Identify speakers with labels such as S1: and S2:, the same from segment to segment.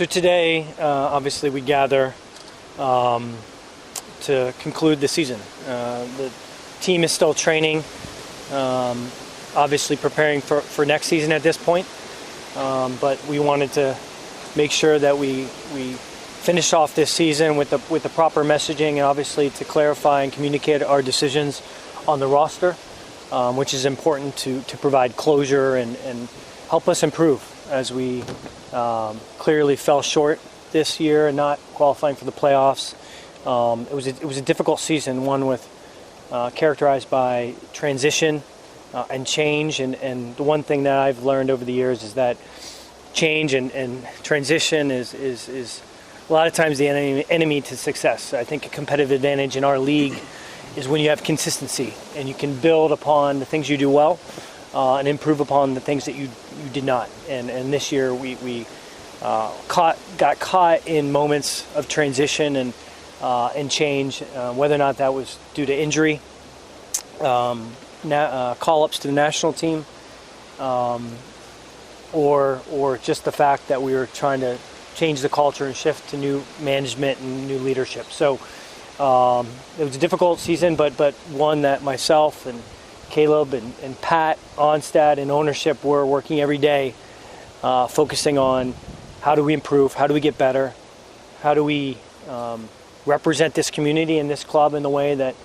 S1: So today, obviously, we gather to conclude the season. The team is still training, obviously preparing for next season at this point. But we wanted to make sure that we finish off this season with the proper messaging, and obviously to clarify and communicate our decisions on the roster, which is important to provide closure and help us improve, as we clearly fell short this year and not qualifying for the playoffs. It was a difficult season, one with characterized by transition and change, and the one thing that I've learned over the years is that change and transition is a lot of times the enemy to success. I think a competitive advantage in our league is when you have consistency and you can build upon the things you do well and improve upon the things that you did not. And this year we got caught in moments of transition and change, whether or not that was due to injury, call-ups to the national team, or just the fact that we were trying to change the culture and shift to new management and new leadership. So it was a difficult season, but one that myself and Caleb and Pat Onstad and ownership were working every day, focusing on how do we improve, how do we get better, how do we represent this community and this club in the way that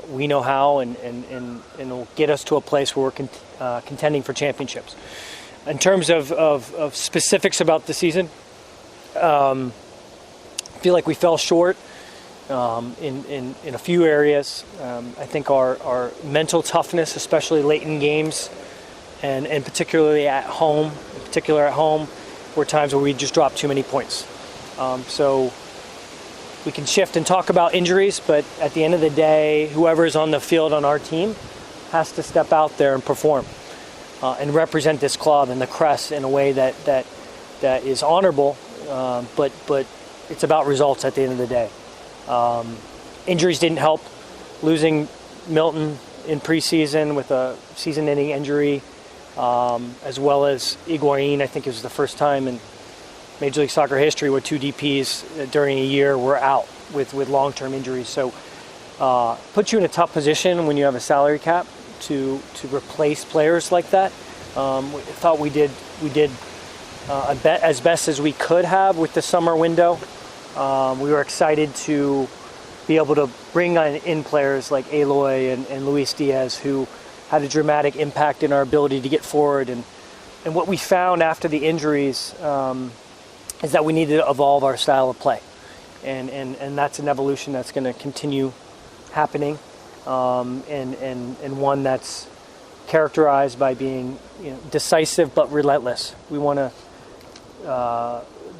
S1: we know how, and will get us to a place where we're contending for championships. In terms of specifics about the season, I feel like we fell short in a few areas. I think our mental toughness, especially late in games, and particularly at home, were times where we just dropped too many points. So we can shift and talk about injuries, but at the end of the day, whoever is on the field on our team has to step out there and perform and represent this club and the crest in a way that is honorable, but it's about results at the end of the day. Injuries didn't help. Losing Milton in preseason with a season-ending injury, as well as Higuain, I think it was the first time in Major League Soccer history where two DPs during a year were out with long-term injuries. So puts you in a tough position when you have a salary cap to replace players like that. We thought we did as best as we could have with the summer window. We were excited to be able to bring in players like Aloy and Luis Diaz, who had a dramatic impact in our ability to get forward. And what we found after the injuries is that we needed to evolve our style of play. And that's an evolution that's going to continue happening, and one that's characterized by being decisive but relentless. We want to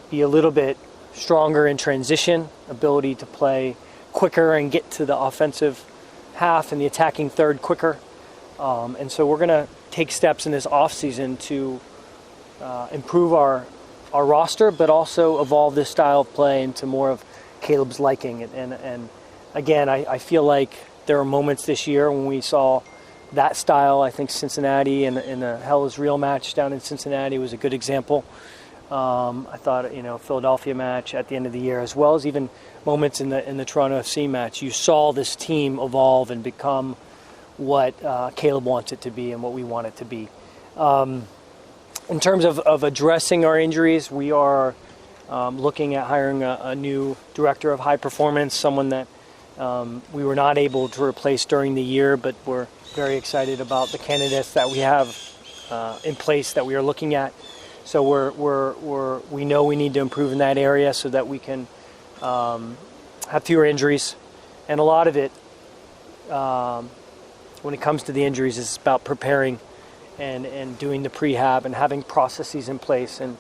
S1: be a little bit stronger in transition, ability to play quicker and get to the offensive half and the attacking third quicker. And so we're going to take steps in this offseason to improve our roster, but also evolve this style of play into more of Caleb's liking. And again, I feel like there are moments this year when we saw that style. I think Cincinnati and the Hell is Real match down in Cincinnati was a good example. I thought, Philadelphia match at the end of the year, as well as even moments in the Toronto FC match, you saw this team evolve and become what Caleb wants it to be and what we want it to be. In terms of addressing our injuries, we are looking at hiring a new director of high performance, someone that we were not able to replace during the year, but we're very excited about the candidates that we have in place that we are looking at. So we know we need to improve in that area so that we can have fewer injuries. And a lot of it, when it comes to the injuries, is about preparing and doing the prehab and having processes in place and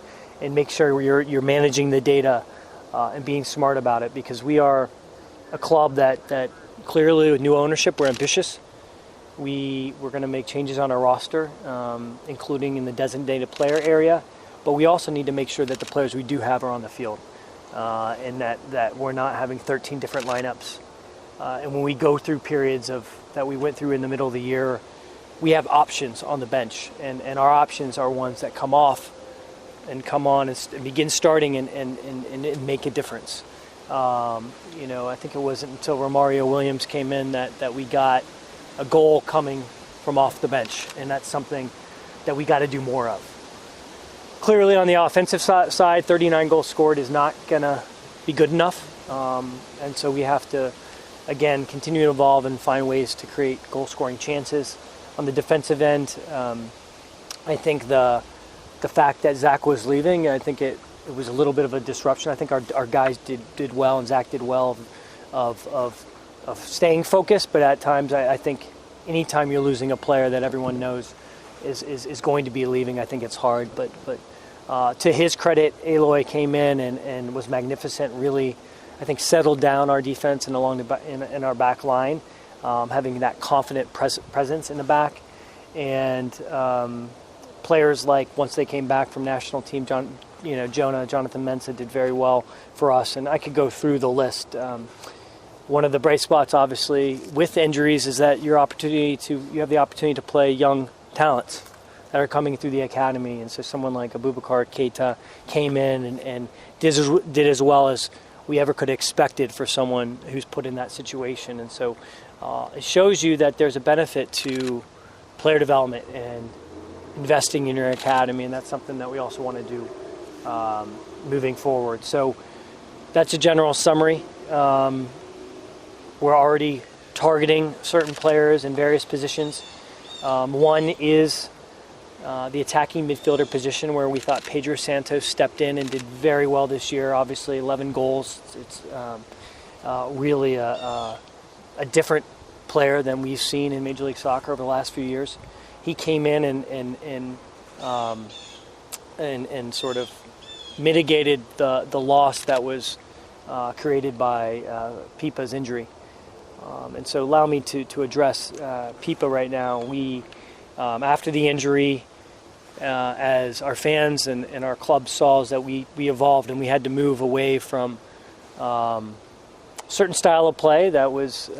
S1: make sure you're managing the data and being smart about it, because we are a club that clearly, with new ownership, we're ambitious. We're going to make changes on our roster, including in the designated player area, but we also need to make sure that the players we do have are on the field, and that we're not having 13 different lineups. And when we go through periods that we went through in the middle of the year, we have options on the bench, and our options are ones that come off and come on and begin starting and make a difference. I think it wasn't until Romario Williams came in that we got a goal coming from off the bench, and that's something that we got to do more of. Clearly on the offensive side, 39 goals scored is not going to be good enough, and so we have to, again, continue to evolve and find ways to create goal-scoring chances. On the defensive end, I think the fact that Zach was leaving, I think it was a little bit of a disruption. I think our guys did well, and Zach did well of staying focused, but at times I think anytime you're losing a player that everyone knows is going to be leaving, I think it's hard. But to his credit, Aloy came in and was magnificent, really, I think, settled down our defense and along in our back line, having that confident presence in the back. And players like, once they came back from national team, Jonathan Mensah did very well for us. And I could go through the list. One of the bright spots, obviously, with injuries is that you have the opportunity to play young talents that are coming through the academy. And so someone like Abubakar Keita came in and did as well as we ever could have expected for someone who's put in that situation. And so it shows you that there's a benefit to player development and investing in your academy, and that's something that we also want to do moving forward. So that's a general summary. We're already targeting certain players in various positions. One is the attacking midfielder position, where we thought Pedro Santos stepped in and did very well this year. Obviously, 11 goals. It's really a different player than we've seen in Major League Soccer over the last few years. He came in and sort of mitigated the loss that was created by Pipa's injury. And so allow me to address Pipa right now. We, after the injury, as our fans and our club saw, is that we evolved and we had to move away from certain style of play that was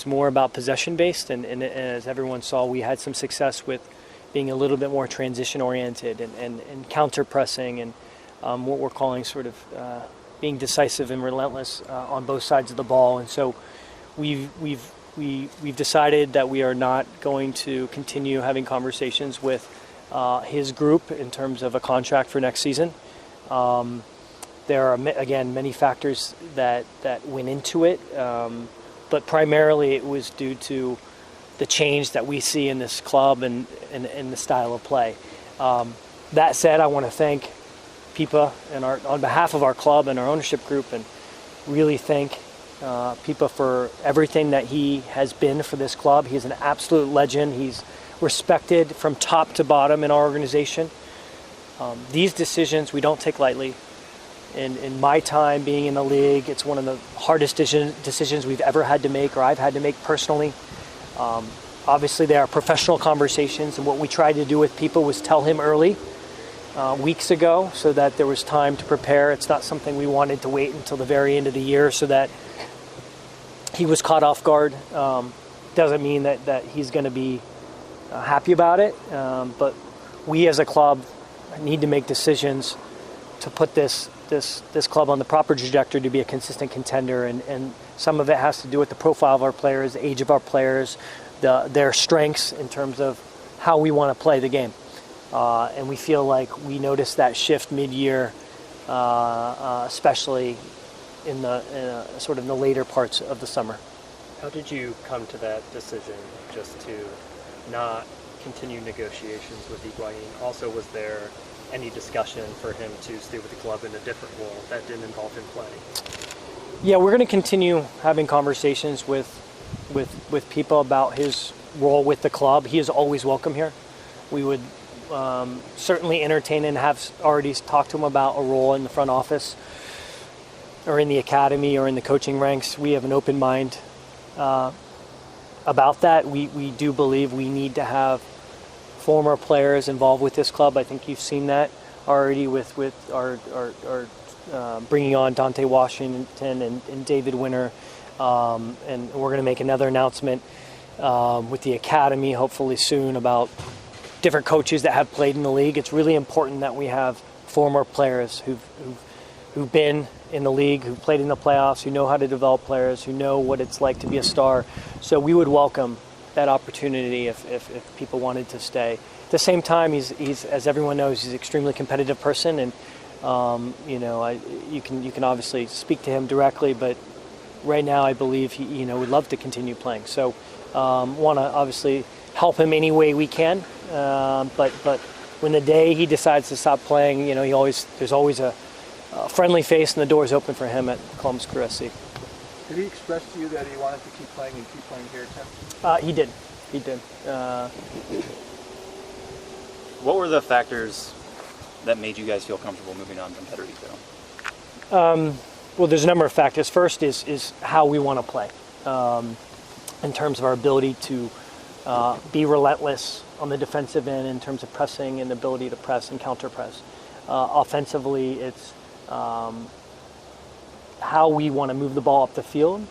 S1: more about possession-based. And as everyone saw, we had some success with being a little bit more transition-oriented and counter-pressing and what we're calling sort of being decisive and relentless on both sides of the ball. And so we've decided that we are not going to continue having conversations with his group in terms of a contract for next season. There are, again, many factors that went into it, but primarily it was due to the change that we see in this club and the style of play. That said, I want to thank Pipa and on behalf of our club and our ownership group, and really thank Pipa for everything that he has been for this club. He's an absolute legend. He's respected from top to bottom in our organization. These decisions we don't take lightly. In my time being in the league, it's one of the hardest decisions we've ever had to make, or I've had to make personally. Obviously, there are professional conversations, and what we tried to do with Pipa was tell him early, weeks ago, so that there was time to prepare. It's not something we wanted to wait until the very end of the year so that he was caught off guard. Doesn't mean that he's going to be happy about it, but we as a club need to make decisions to put this club on the proper trajectory to be a consistent contender, and some of it has to do with the profile of our players, the age of our players, their strengths in terms of how we want to play the game. And we feel like we noticed that shift mid-year, especially in the later parts of the summer.
S2: How did you come to that decision, just to not continue negotiations with Higuain? Also, was there any discussion for him to stay with the club in a different role that didn't involve him playing?
S1: Yeah, we're going to continue having conversations with people about his role with the club. He is always welcome here. We would certainly entertain and have already talked to him about a role in the front office or in the academy or in the coaching ranks. We have an open mind about that. We do believe we need to have former players involved with this club. I think you've seen that already with our bringing on Dante Washington and David Winter, and we're going to make another announcement with the academy hopefully soon about different coaches that have played in the league. It's really important that we have former players who've been in the league, who played in the playoffs, who know how to develop players, who know what it's like to be a star. So we would welcome that opportunity if people wanted to stay. At the same time, he's as everyone knows, he's an extremely competitive person, and you can obviously speak to him directly, but right now I believe he would love to continue playing. So want to obviously help him any way we can, but when the day he decides to stop playing, there's always a friendly face and the door's open for him at Columbus Crew SC.
S3: Did he express to you that he wanted to keep playing and keep playing here at Temple?
S1: He did.
S4: What were the factors that made you guys feel comfortable moving on from Federico?
S1: Well, there's a number of factors. First is how we want to play, in terms of our ability to be relentless on the defensive end in terms of pressing and the ability to press and counter press. Offensively, it's how we want to move the ball up the field,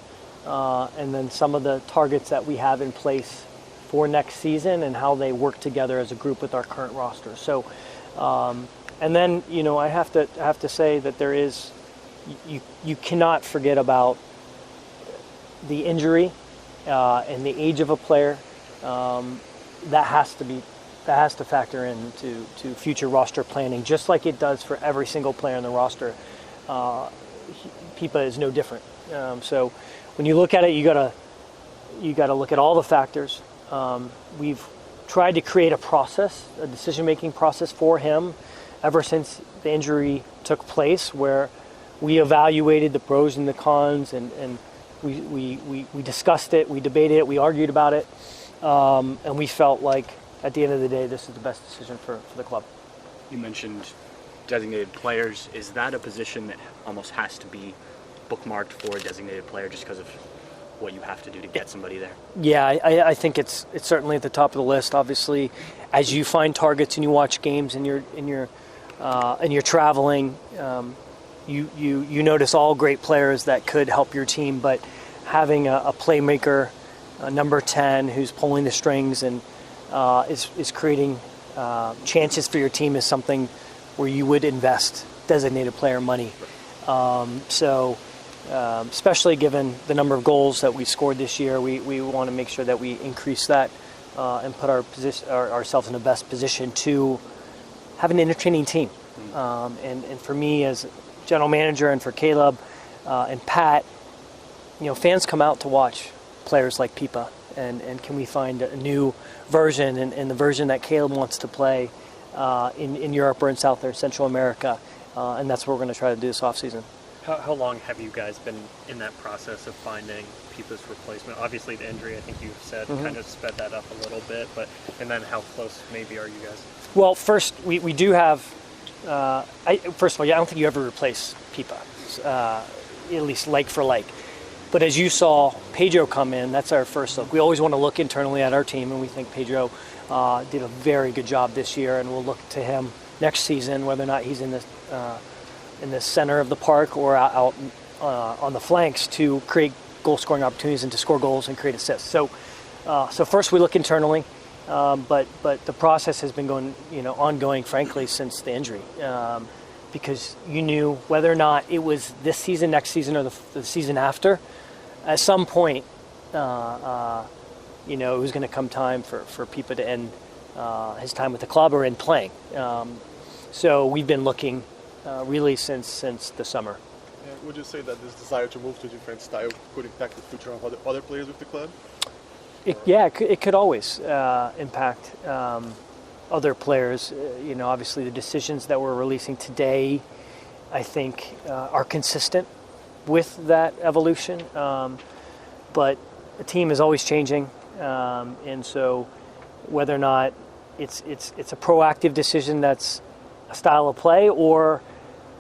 S1: and then some of the targets that we have in place for next season and how they work together as a group with our current roster. So, and then I have to say that there is you cannot forget about the injury and the age of a player. That has to factor into future roster planning, just like it does for every single player in the roster. Pipa is no different. So when you look at it, you gotta look at all the factors. We've tried to create a decision-making process for him ever since the injury took place, where we evaluated the pros and the cons, and we discussed it, we debated it, we argued about it, and we felt like at the end of the day, this is the best decision for the club.
S5: You mentioned designated players. Is that a position that almost has to be bookmarked for a designated player just because of what you have to do to get somebody there?
S1: Yeah, I think it's certainly at the top of the list. Obviously, as you find targets and you watch games and you're traveling, you notice all great players that could help your team, but having a playmaker, a number 10 who's pulling the strings and is creating chances for your team is something where you would invest designated player money. Especially given the number of goals that we scored this year, we want to make sure that we increase that and put ourselves in the best position to have an entertaining team. And for me as general manager, and for Caleb and Pat, fans come out to watch players like Pipa, and can we find a new version and the version that Caleb wants to play in Europe or in South or Central America, and that's what we're going to try to do this offseason.
S2: How long have you guys been in that process of finding Pipa's replacement? Obviously, the injury, I think you've said, kind of sped that up a little bit, and then how close maybe are you guys?
S1: Well, first, we do have, first of all, I don't think you ever replace Pipa, at least like for like. But as you saw Pedro come in, that's our first look. We always want to look internally at our team, and we think Pedro did a very good job this year, and we'll look to him next season, whether or not he's in the center of the park or out on the flanks, to create goal-scoring opportunities and to score goals and create assists. So first we look internally, but the process has been ongoing, frankly, since the injury, because you knew whether or not it was this season, next season, or the season after. At some point, it was going to come time for Pipa to end his time with the club or in playing. So we've been looking really since the summer.
S3: And would you say that this desire to move to a different style could impact the future of other players with the club?
S1: It could always impact other players. Obviously the decisions that we're releasing today, I think, are consistent with that evolution. But the team is always changing, and so whether or not it's a proactive decision that's a style of play, or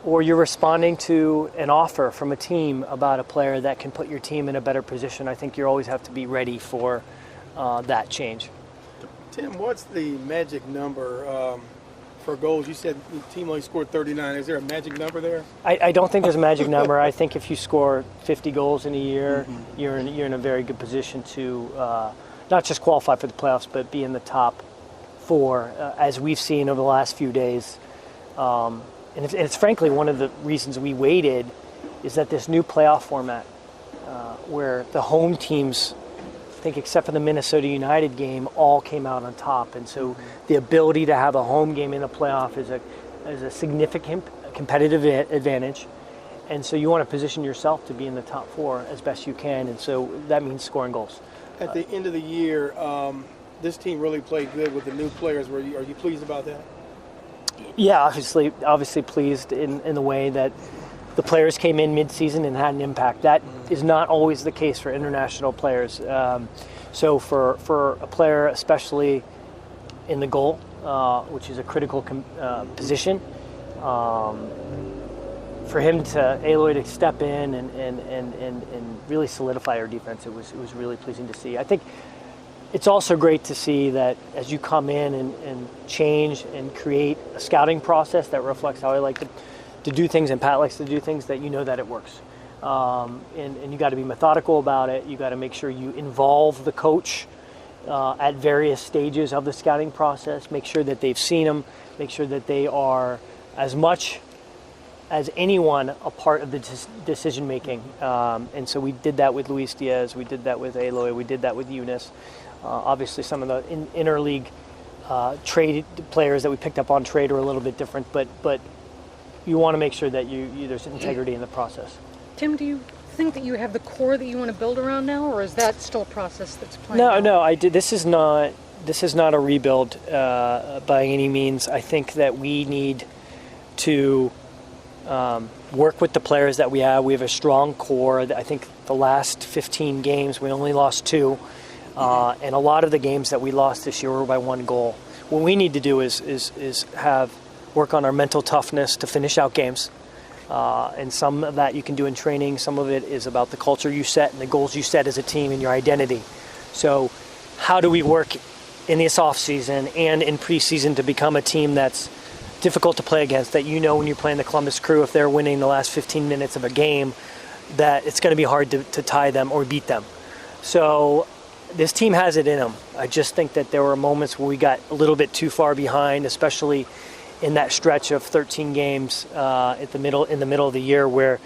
S1: you're responding to an offer from a team about a player that can put your team in a better position, I think you always have to be ready for that change.
S6: Tim, what's the magic number for goals? You said the team only scored 39. Is there a magic number there?
S1: I don't think there's a magic number. I think if you score 50 goals in a year, you're in a very good position to not just qualify for the playoffs, but be in the top four, as we've seen over the last few days. And it's frankly one of the reasons we waited is that this new playoff format where the home teams, I think except for the Minnesota United game, all came out on top. And so the ability to have a home game in the playoff is a significant competitive advantage. And so you want to position yourself to be in the top four as best you can. And so that means scoring goals.
S6: At the end of the year, this team really played good with the new players. Are you pleased about that?
S1: Yeah, obviously pleased in the way that the players came in mid-season and had an impact. That is not always the case for international players. So for a player, especially in the goal, which is a critical position, for him Aloy to step in and really solidify our defense, it was really pleasing to see. I think it's also great to see that as you come in and change and create a scouting process that reflects how I like to do things and Pat likes to do things, that you know that it works. And you got to be methodical about it. You got to make sure you involve the coach at various stages of the scouting process. Make sure that they've seen them. Make sure that they are as much as anyone a part of the decision making. And so we did that with Luis Diaz. We did that with Aloy. We did that with Eunice. Obviously, some of the interleague trade players that we picked up on trade are a little bit different, but you want to make sure that there's integrity in the process.
S7: Tim, do you think that you have the core that you want to build around now, or is that still a process that's playing out?
S1: No, I did. This is not a rebuild by any means. I think that we need to work with the players that we have. We have a strong core. I think the last 15 games we only lost 2. And a lot of the games that we lost this year were by 1 goal. What we need to do is work on our mental toughness to finish out games. And some of that you can do in training. Some of it is about the culture you set and the goals you set as a team and your identity. So how do we work in this offseason and in preseason to become a team that's difficult to play against, that you know when you're playing the Columbus Crew, if they're winning the last 15 minutes of a game, that it's going to be hard to tie them or beat them. So this team has it in them. I just think that there were moments where we got a little bit too far behind, especially in that stretch of 13 games in the middle of the year where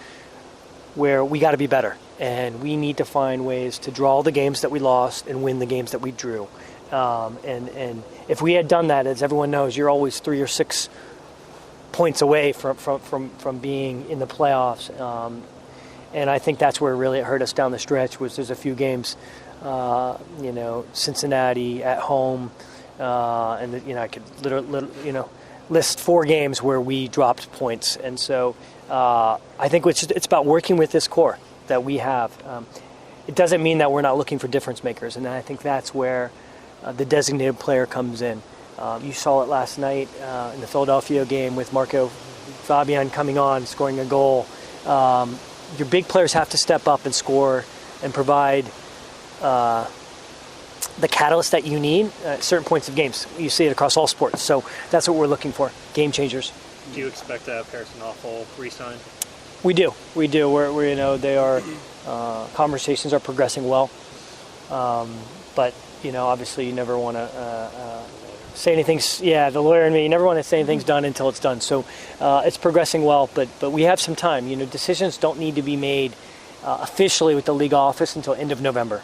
S1: we got to be better. And we need to find ways to draw the games that we lost and win the games that we drew. And if we had done that, as everyone knows, you're always 3 or 6 points away from being in the playoffs. And I think that's where really it hurt us down the stretch, was there's a few games, Cincinnati at home, and I could literally, list 4 games where we dropped points. And so I think it's about working with this core that we have. It doesn't mean that we're not looking for difference makers, and I think that's where the designated player comes in. You saw it last night in the Philadelphia game with Marco Fabian coming on, scoring a goal. Your big players have to step up and score and provide the catalyst that you need at certain points of games. You see it across all sports. So that's what we're looking for, game changers.
S2: Do you expect to have Harrison Awful re-sign?
S1: We do. They are, conversations are progressing well. But, obviously you never want to say anything. Yeah, the lawyer and me, you never want to say anything's done until it's done. So it's progressing well, but we have some time. Decisions don't need to be made officially with the league office until end of November.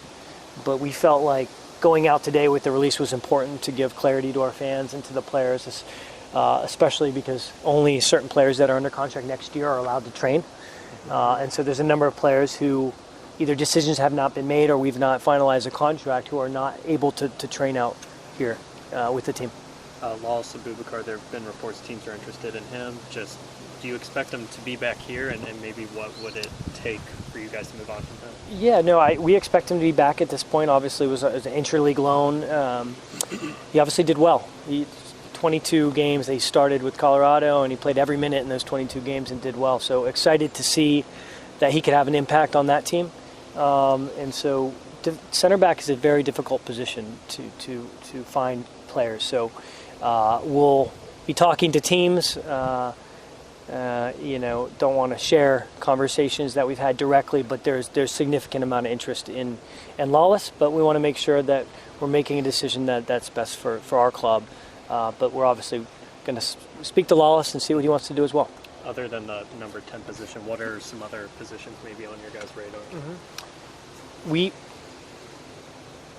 S1: But we felt like going out today with the release was important to give clarity to our fans and to the players, especially because only certain players that are under contract next year are allowed to train. And so there's a number of players who either decisions have not been made or we've not finalized a contract who are not able to train out here with the team.
S2: Lawless Abubakar, there have been reports teams are interested in him. Just, do you expect him to be back here, and maybe what would it take for you guys to move on from him?
S1: Yeah, no, we expect him to be back at this point. Obviously, it was an interleague loan. He obviously did well. 22 games he started with Colorado, and he played every minute in those 22 games and did well. So excited to see that he could have an impact on that team. And so center back is a very difficult position to find players. So we'll be talking to teams. Don't want to share conversations that we've had directly, but there's significant amount of interest in Lawless. But we want to make sure that we're making a decision that's best for our club. but we're obviously going to speak to Lawless and see what he wants to do as well.
S2: Other than the number 10 position, what are some other positions maybe on your guys' radar?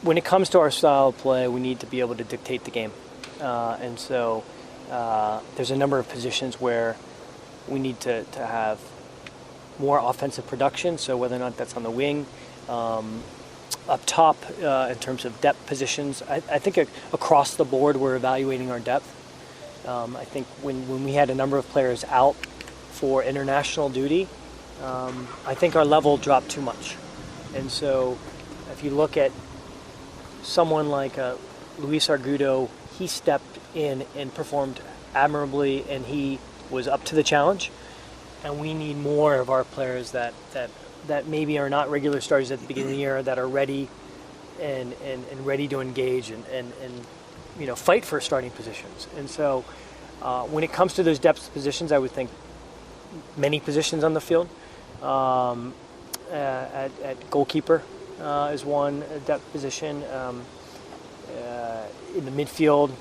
S1: When it comes to our style of play, we need to be able to dictate the game. And so there's a number of positions where we need to have more offensive production. So whether or not that's on the wing, up top in terms of depth positions, I think across the board we're evaluating our depth. I think when we had a number of players out for international duty, I think our level dropped too much. And so if you look at someone like Luis Argudo, he stepped in and performed admirably, and he was up to the challenge. And we need more of our players that maybe are not regular starters at the beginning of the year, that are ready and ready to engage and fight for starting positions. And so when it comes to those depth positions, I would think many positions on the field. At goalkeeper is one depth position. In the midfield,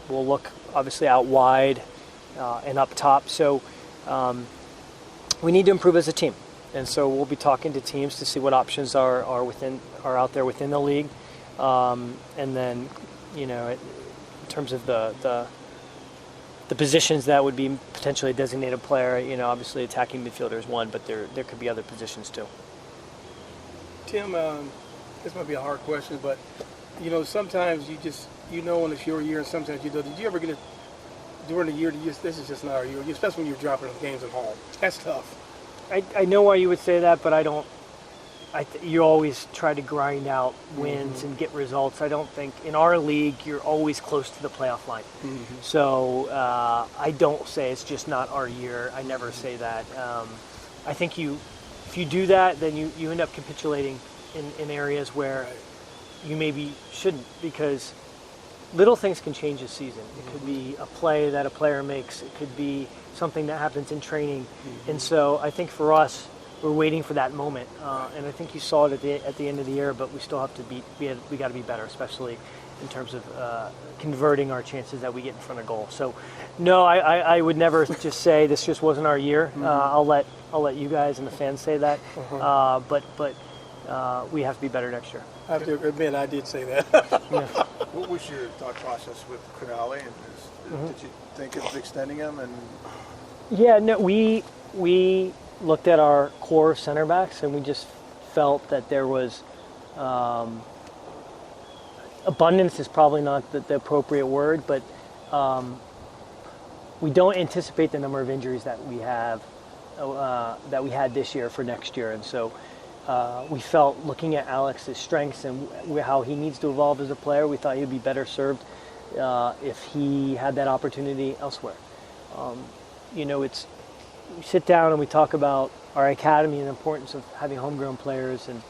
S1: we'll look obviously out wide and up top. So we need to improve as a team, and so we'll be talking to teams to see what options are out there within the league, and then in terms of the positions that would be potentially a designated player, obviously attacking midfielder is one, but there could be other positions too.
S6: Tim, this might be a hard question, but sometimes you just when it's your year, and sometimes you do. Did you ever get it during the year? This is just not our year, especially when you're dropping games at home. That's tough.
S1: I know why you would say that, but I don't. You always try to grind out wins and get results. I don't think in our league you're always close to the playoff line. So I don't say it's just not our year. I never say that. I think if you do that, then you end up capitulating in areas where you maybe shouldn't, because little things can change a season. It could be a play that a player makes. It could be something that happens in training. And so I think for us, we're waiting for that moment, and I think you saw it at the end of the year. But we still have to we got to be better, especially in terms of converting our chances that we get in front of goal. So, no, I would never just say this just wasn't our year. I'll let you guys and the fans say that. But we have to be better next year.
S6: I have to admit, I did say that.
S8: What was your thought process with Canale? Did you think of extending him? And
S1: yeah, no, we looked at our core center backs, and we just felt that there was abundance is probably not the appropriate word, but we don't anticipate the number of injuries that we have that we had this year for next year. And so we felt, looking at Alex's strengths and how he needs to evolve as a player, we thought he'd be better served if he had that opportunity elsewhere. We sit down and we talk about our academy and the importance of having homegrown players and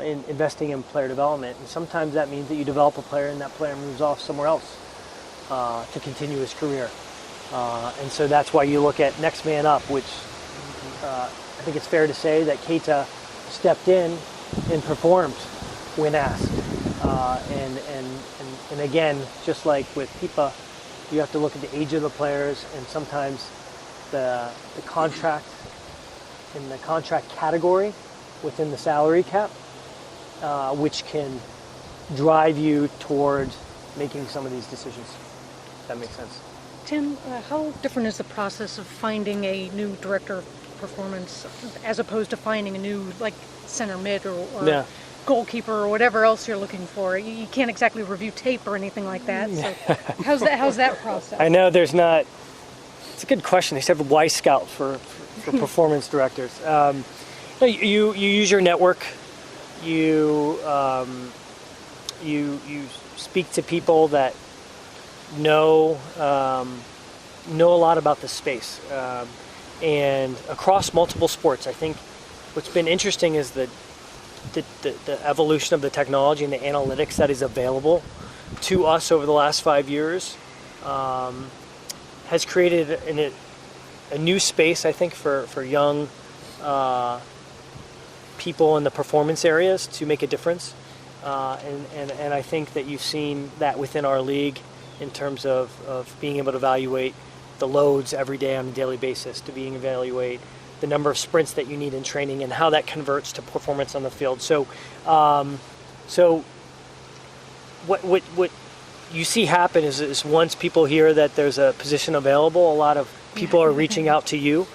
S1: in investing in player development. And sometimes that means that you develop a player and that player moves off somewhere else to continue his career. And so that's why you look at next man up, which I think it's fair to say that Keita stepped in and performed when asked. And again, just like with Pipa, you have to look at the age of the players, and sometimes the contract in the contract category within the salary cap, which can drive you towards making some of these decisions. If that makes sense.
S7: Tim, how different is the process of finding a new director of performance as opposed to finding a new center mid or goalkeeper or whatever else you're looking for? You can't exactly review tape or anything like that. So how's that process?
S1: I know there's not. It's a good question. They should have a Y Scout for performance directors. You use your network. You speak to people that know a lot about the space, and across multiple sports. I think what's been interesting is the evolution of the technology and the analytics that is available to us over the last 5 years. Has created a new space, I think, for young people in the performance areas to make a difference. And I think that you've seen that within our league in terms of being able to evaluate the loads every day on a daily basis, to being evaluate the number of sprints that you need in training and how that converts to performance on the field. So, what you see happen is once people hear that there's a position available, a lot of people are reaching out to you,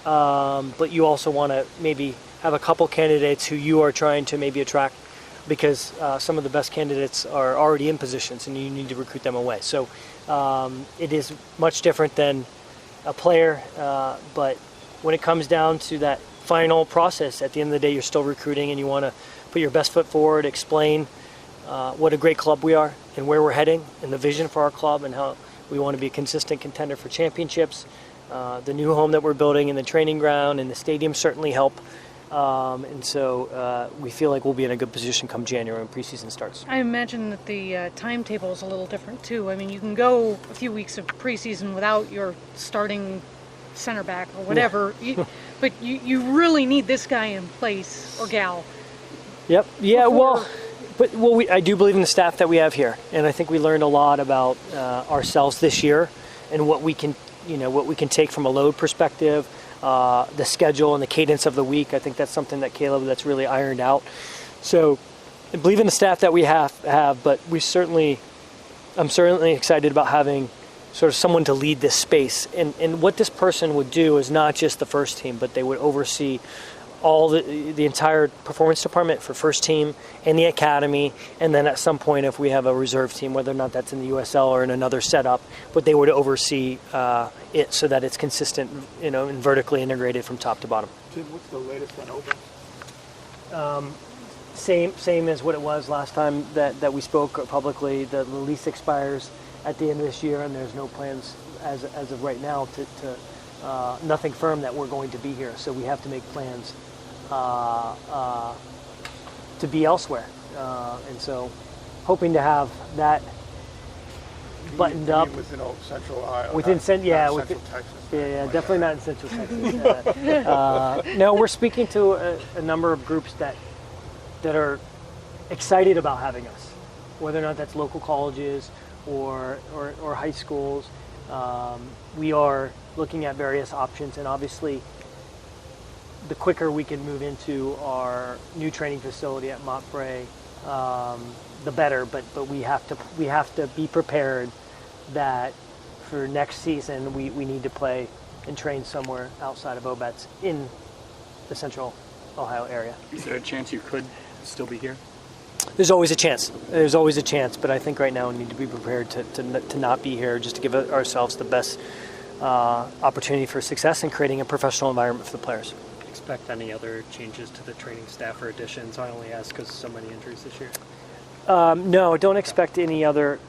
S1: but you also want to maybe have a couple candidates who you are trying to maybe attract, because some of the best candidates are already in positions and you need to recruit them away. So it is much different than a player, but when it comes down to that final process, at the end of the day, you're still recruiting and you want to put your best foot forward, explain what a great club we are and where we're heading and the vision for our club and how we want to be a consistent contender for championships. The new home that we're building and the training ground and the stadium certainly help. And so we feel like we'll be in a good position come January when preseason starts.
S7: I imagine that the timetable is a little different too. I mean, you can go a few weeks of preseason without your starting center back or whatever, but you really need this guy in place, or gal.
S1: Yep. Yeah. I do believe in the staff that we have here, and I think we learned a lot about ourselves this year and what we can take from a load perspective. The schedule and the cadence of the week. I think that's something that Caleb that's really ironed out. So I believe in the staff that we have, but I'm certainly excited about having sort of someone to lead this space. And what this person would do is not just the first team, but they would oversee all the entire performance department for first team and the academy, and then at some point if we have a reserve team, whether or not that's in the USL or in another setup, but they would oversee it so that it's consistent, and vertically integrated from top to bottom.
S8: Jim, what's the latest on Oba?
S1: Same as what it was last time that we spoke publicly. The lease expires at the end of this year, and there's no plans as of right now to nothing firm that we're going to be here. So we have to make plans to be elsewhere, and so hoping to have that buttoned up
S8: within Central Ohio.
S1: Central Texas. Yeah, definitely not in Central Texas. No, we're speaking to a number of groups that are excited about having us, whether or not that's local colleges or high schools. We are looking at various options, and obviously the quicker we can move into our new training facility at Montbray, the better. But we have to be prepared that for next season we need to play and train somewhere outside of Obetz in the Central Ohio area.
S5: Is there a chance you could still be here?
S1: There's always a chance. But I think right now we need to be prepared to not be here, just to give ourselves the best opportunity for success in creating a professional environment for the players.
S2: Expect any other changes to the training staff or additions? I only ask because so many injuries this year.
S1: No, don't expect any other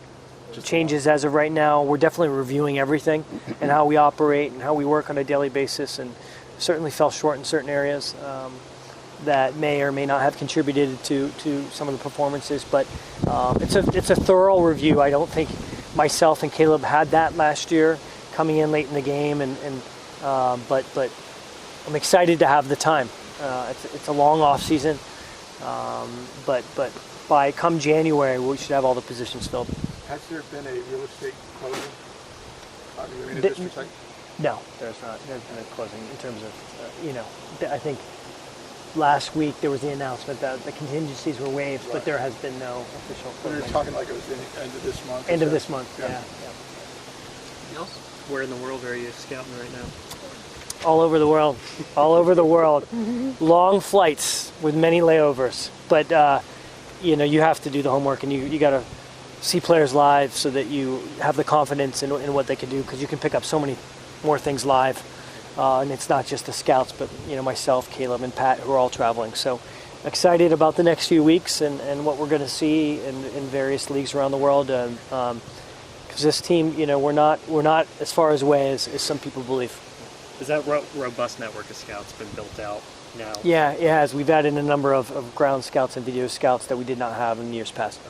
S1: changes as of right now. We're definitely reviewing everything and how we operate and how we work on a daily basis, and certainly fell short in certain areas that may or may not have contributed to some of the performances. But it's a thorough review. I don't think myself and Caleb had that last year, coming in late in the game, but I'm excited to have the time. It's a long off season, but by come January we should have all the positions filled.
S8: Has there been a real estate closing on the arena district site?
S1: No, there's not. There's been a closing in terms of, I think last week there was the announcement that the contingencies were waived, right, but there has been no official closing.
S8: We were talking like it was the end of this month.
S1: End of this month, yeah.
S2: Anything else? Where in the world are you scouting right now?
S1: All over the world. All over the world. Long flights with many layovers. But, you have to do the homework, and you got to see players live so that you have the confidence in what they can do, because you can pick up so many more things live. And it's not just the scouts, but, myself, Caleb, and Pat, who are all traveling. So excited about the next few weeks and what we're going to see in various leagues around the world. Because this team, we're not as far away as some people believe.
S2: Is that robust network of scouts been built out now?
S1: Yeah, it has. We've added a number of ground scouts and video scouts that we did not have in years past.